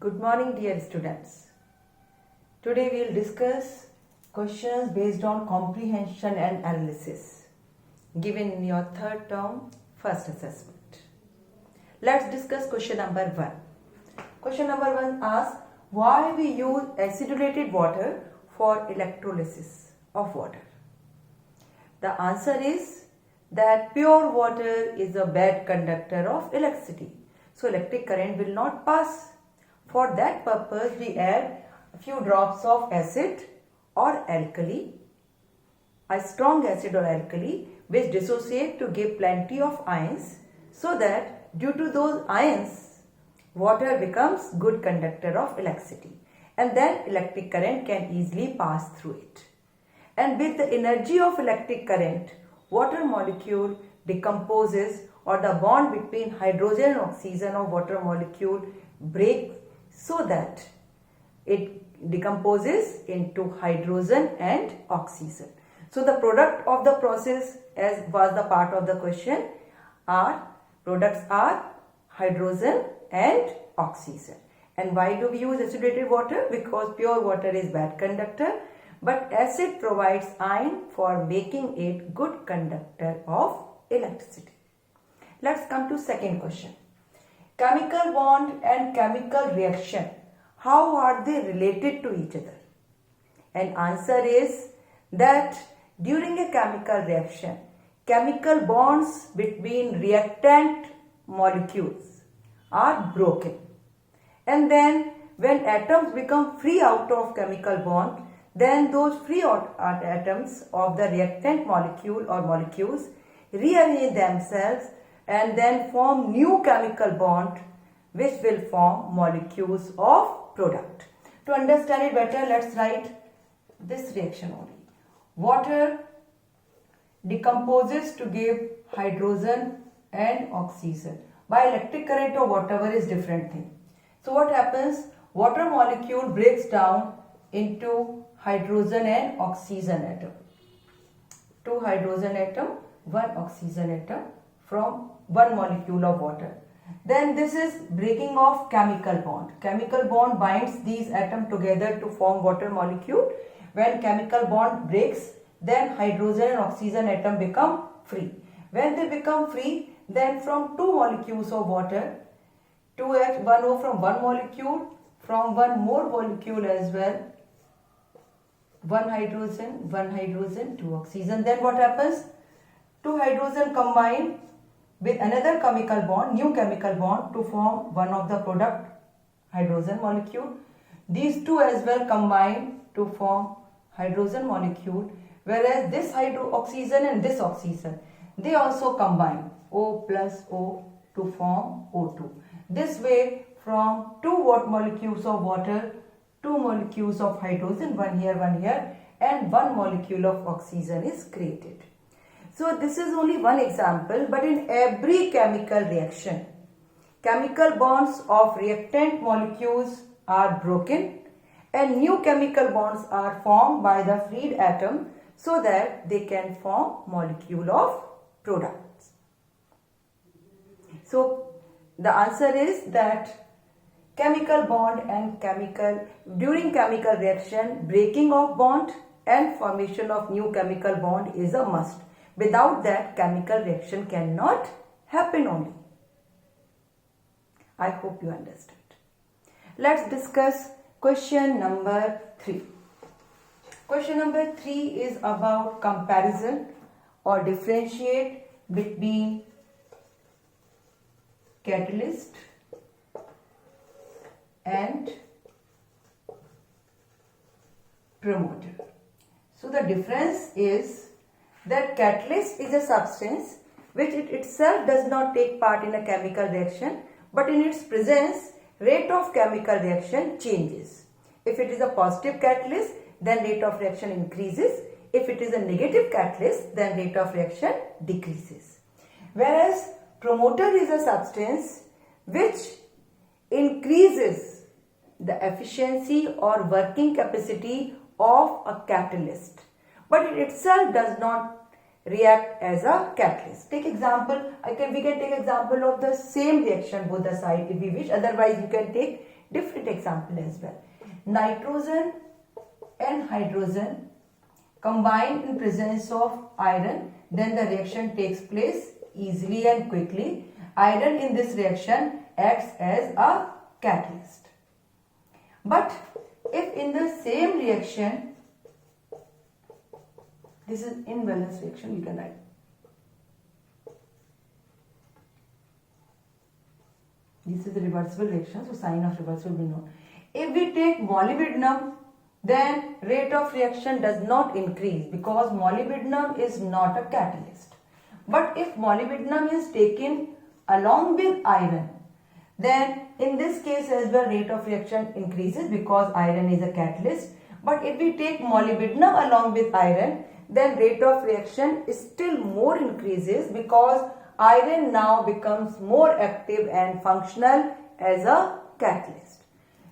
Good morning, dear students. Today we will discuss questions based on comprehension and analysis given in your third term first assessment. Let's discuss question number 1. Question number 1 asks why we use acidulated water for electrolysis of water. The answer is that pure water is a bad conductor of electricity. So electric current will not pass. For that purpose, we add a few drops of acid or alkali, a strong acid or alkali which dissociate to give plenty of ions, so that due to those ions, water becomes good conductor of electricity, and then electric current can easily pass through it. And with the energy of electric current, water molecule decomposes, or the bond between hydrogen and oxygen of water molecule breaks so that it decomposes into hydrogen and oxygen. So the product of the process, as was the part of the question, products are hydrogen and oxygen. And why do we use acidulated water? Because pure water is bad conductor, but acid provides ion for making it good conductor of electricity. Let's come to second question. Chemical bond and chemical reaction, how are they related to each other? And answer is that during a chemical reaction, chemical bonds between reactant molecules are broken. And then when atoms become free out of chemical bond, then those free atoms of the reactant molecule or molecules rearrange themselves and then form new chemical bond which will form molecules of product. To understand it better, let's write this reaction only. Water decomposes to give hydrogen and oxygen. By electric current or whatever is different thing. So what happens? Water molecule breaks down into hydrogen and oxygen atom. 2 hydrogen atom, 1 oxygen atom from 1 molecule of water. Then this is breaking of chemical bond. Chemical bond binds these atoms together to form water molecule. When chemical bond breaks, then hydrogen and oxygen atom become free. When they become free, then from 2 molecules of water, 2H1O from 1 molecule, from 1 more molecule as well, 1 hydrogen, 2 oxygen. Then what happens? 2 hydrogen combine with another chemical bond, new chemical bond, to form one of the product, hydrogen molecule. These 2 as well combine to form hydrogen molecule, whereas this oxygen and this oxygen, they also combine O plus O to form O2. This way, from 2 molecules of water, 2 molecules of hydrogen, one here, and 1 molecule of oxygen is created. So this is only one example, but in every chemical reaction, chemical bonds of reactant molecules are broken and new chemical bonds are formed by the freed atom so that they can form molecule of products. So the answer is that chemical bond and during chemical reaction, breaking of bond and formation of new chemical bond is a must. Without that, chemical reaction cannot happen only. I hope you understood. Let's discuss question number 3. Question number 3 is about comparison or differentiate between catalyst and promoter. So the difference is that catalyst is a substance which it itself does not take part in a chemical reaction, but in its presence, rate of chemical reaction changes. If it is a positive catalyst, then rate of reaction increases. If it is a negative catalyst, then rate of reaction decreases. Whereas promoter is a substance which increases the efficiency or working capacity of a catalyst, but it itself does not react as a catalyst. Take example, we can take example of the same reaction both the side if we wish. Otherwise, you can take Different example as well. Nitrogen and hydrogen combine in presence of iron, then the reaction takes place easily and quickly. Iron in this reaction acts as a catalyst. But if in the same reaction, this is imbalance reaction, you can write. This is the reversible reaction, so sign of reversal will be known. If we take molybdenum, then rate of reaction does not increase because molybdenum is not a catalyst. But if molybdenum is taken along with iron, then in this case as well rate of reaction increases because iron is a catalyst. But if we take molybdenum along with iron, then rate of reaction is still more increases because iron now becomes more active and functional as a catalyst.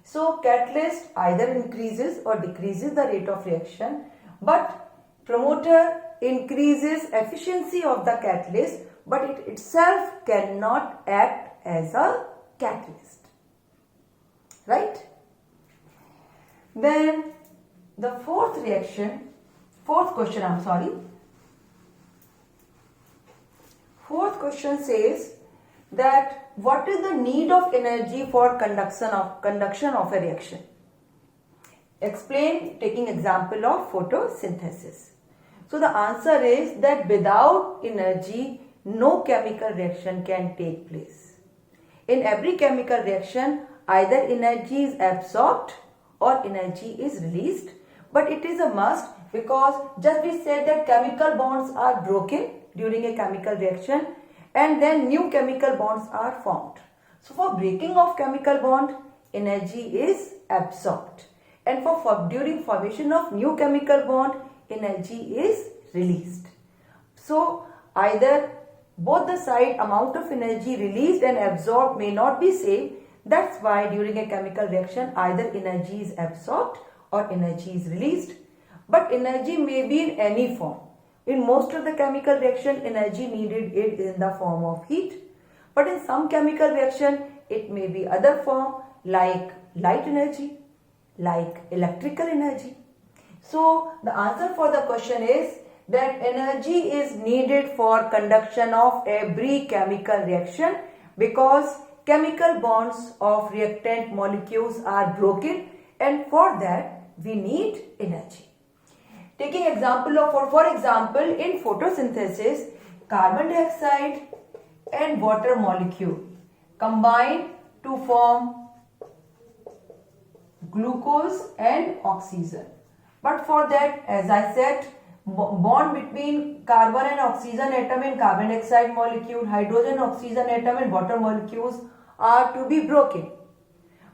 So catalyst either increases or decreases the rate of reaction, but promoter increases efficiency of the catalyst, but it itself cannot act as a catalyst. Right? Then the fourth question says that what is the need of energy for conduction of a reaction? Explain taking example of photosynthesis. So the answer is that without energy no chemical reaction can take place. In every chemical reaction either energy is absorbed or energy is released, but it is a must because just we said that chemical bonds are broken during a chemical reaction and then new chemical bonds are formed. So for breaking of chemical bond, energy is absorbed, and during formation of new chemical bond, energy is released. So either both the side amount of energy released and absorbed may not be same. That's why during a chemical reaction either energy is absorbed or energy is released. But energy may be in any form. In most of the chemical reaction, energy needed is in the form of heat. But in some chemical reaction, it may be other form like light energy, like electrical energy. So the answer for the question is that energy is needed for conduction of every chemical reaction because chemical bonds of reactant molecules are broken, and for that we need energy. Taking example of, for example, in photosynthesis, carbon dioxide and water molecule combine to form glucose and oxygen. But for that, as I said, bond between carbon and oxygen atom in carbon dioxide molecule, hydrogen oxygen atom and water molecules are to be broken.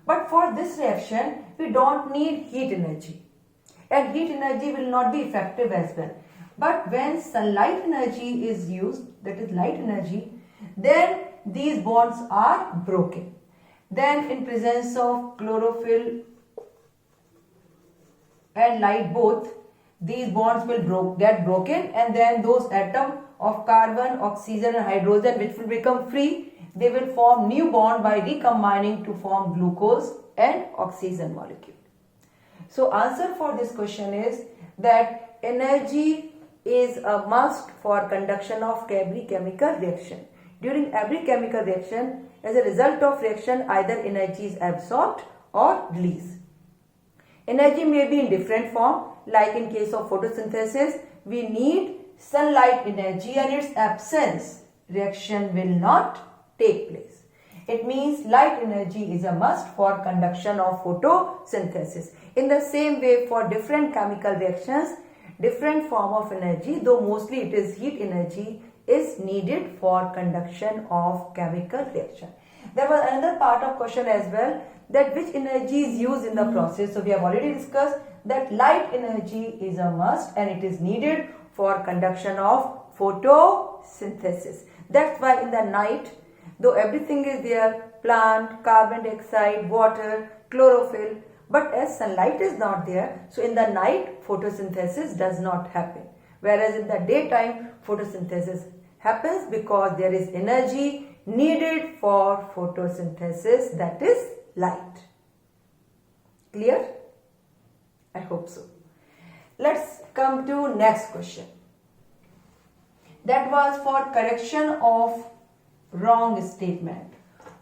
But for this reaction, we don't need heat energy. And heat energy will not be effective as well. But when sunlight energy is used, that is light energy, then these bonds are broken. Then in presence of chlorophyll and light both, these bonds will get broken, and then those atoms of carbon, oxygen and hydrogen which will become free, they will form new bond by recombining to form glucose and oxygen molecule. So answer for this question is that energy is a must for conduction of every chemical reaction. During every chemical reaction, as a result of reaction, either energy is absorbed or released. Energy may be in different form, like in case of photosynthesis, we need sunlight energy, and its absence, reaction will not take place. It means light energy is a must for conduction of photosynthesis. In the same way, for different chemical reactions, different form of energy, though mostly it is heat energy, is needed for conduction of chemical reaction. There was another part of question as well, that which energy is used in the process. So we have already discussed that light energy is a must and it is needed for conduction of photosynthesis. That's why in the night, though everything is there, plant, carbon dioxide, water, chlorophyll, but as sunlight is not there, so in the night photosynthesis does not happen. Whereas in the daytime photosynthesis happens because there is energy needed for photosynthesis, that is light. Clear? I hope so. Let's come to next question. That was for correction of wrong statement.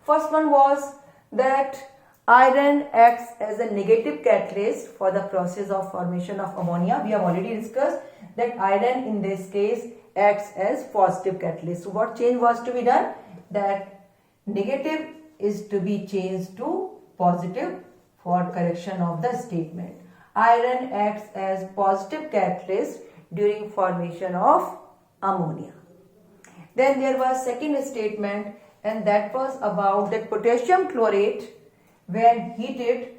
First one was that iron acts as a negative catalyst for the process of formation of ammonia. We have already discussed that iron in this case acts as positive catalyst. So what change was to be done? That negative is to be changed to positive for correction of the statement. Iron acts as positive catalyst during formation of ammonia. Then there was second statement, and that was about that potassium chlorate when heated,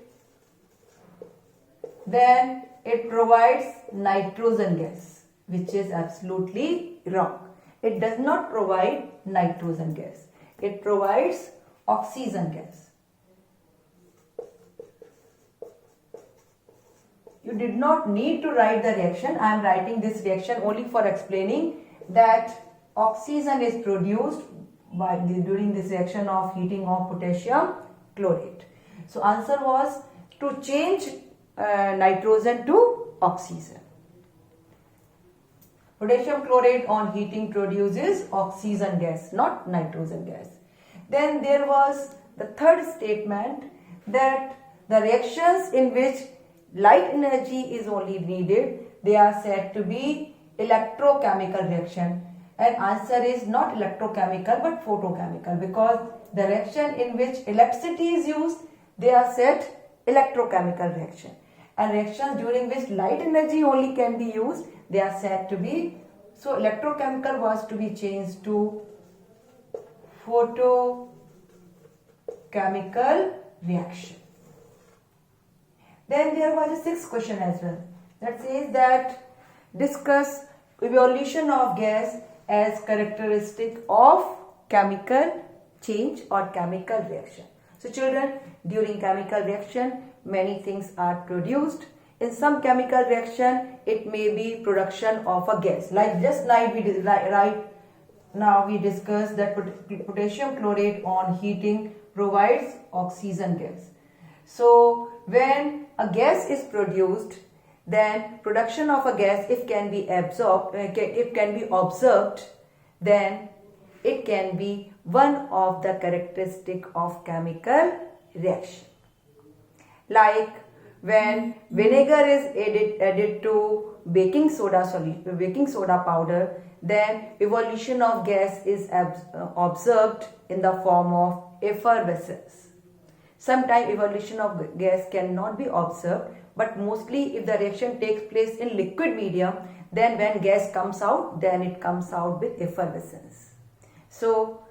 then it provides nitrogen gas, which is absolutely wrong. It does not provide nitrogen gas. It provides oxygen gas. You did not need to write the reaction. I am writing this reaction only for explaining that oxygen is produced during this reaction of heating of potassium chlorate. So answer was to change nitrogen to oxygen. Potassium chlorate on heating produces oxygen gas, not nitrogen gas. Then there was the third statement that the reactions in which light energy is only needed, they are said to be electrochemical reaction. And answer is not electrochemical but photochemical, because the reaction in which electricity is used, they are said electrochemical reaction. And reactions during which light energy only can be used, they are said to be, so electrochemical was to be changed to photochemical reaction. Then there was a sixth question as well, that says that discuss evolution of gas as characteristic of chemical change or chemical reaction. So children, during chemical reaction, many things are produced. In some chemical reaction, it may be production of a gas. Like just now we discussed that potassium chlorate on heating provides oxygen gas. So when a gas is produced, then production of a gas, if can be absorbed, then it can be one of the characteristic of chemical reaction. Like when vinegar is added to baking soda powder, then evolution of gas is observed in the form of effervescence. Sometimes evolution of gas cannot be observed, but mostly if the reaction takes place in liquid medium, then when gas comes out, then it comes out with effervescence. So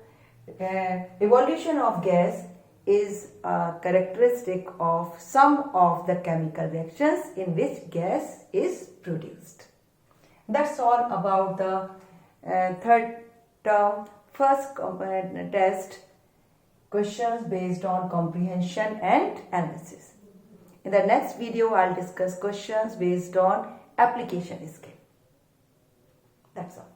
evolution of gas is a characteristic of some of the chemical reactions in which gas is produced. That's all about the third term first test questions based on comprehension and analysis. In the next video, I'll discuss questions based on application skill. That's all.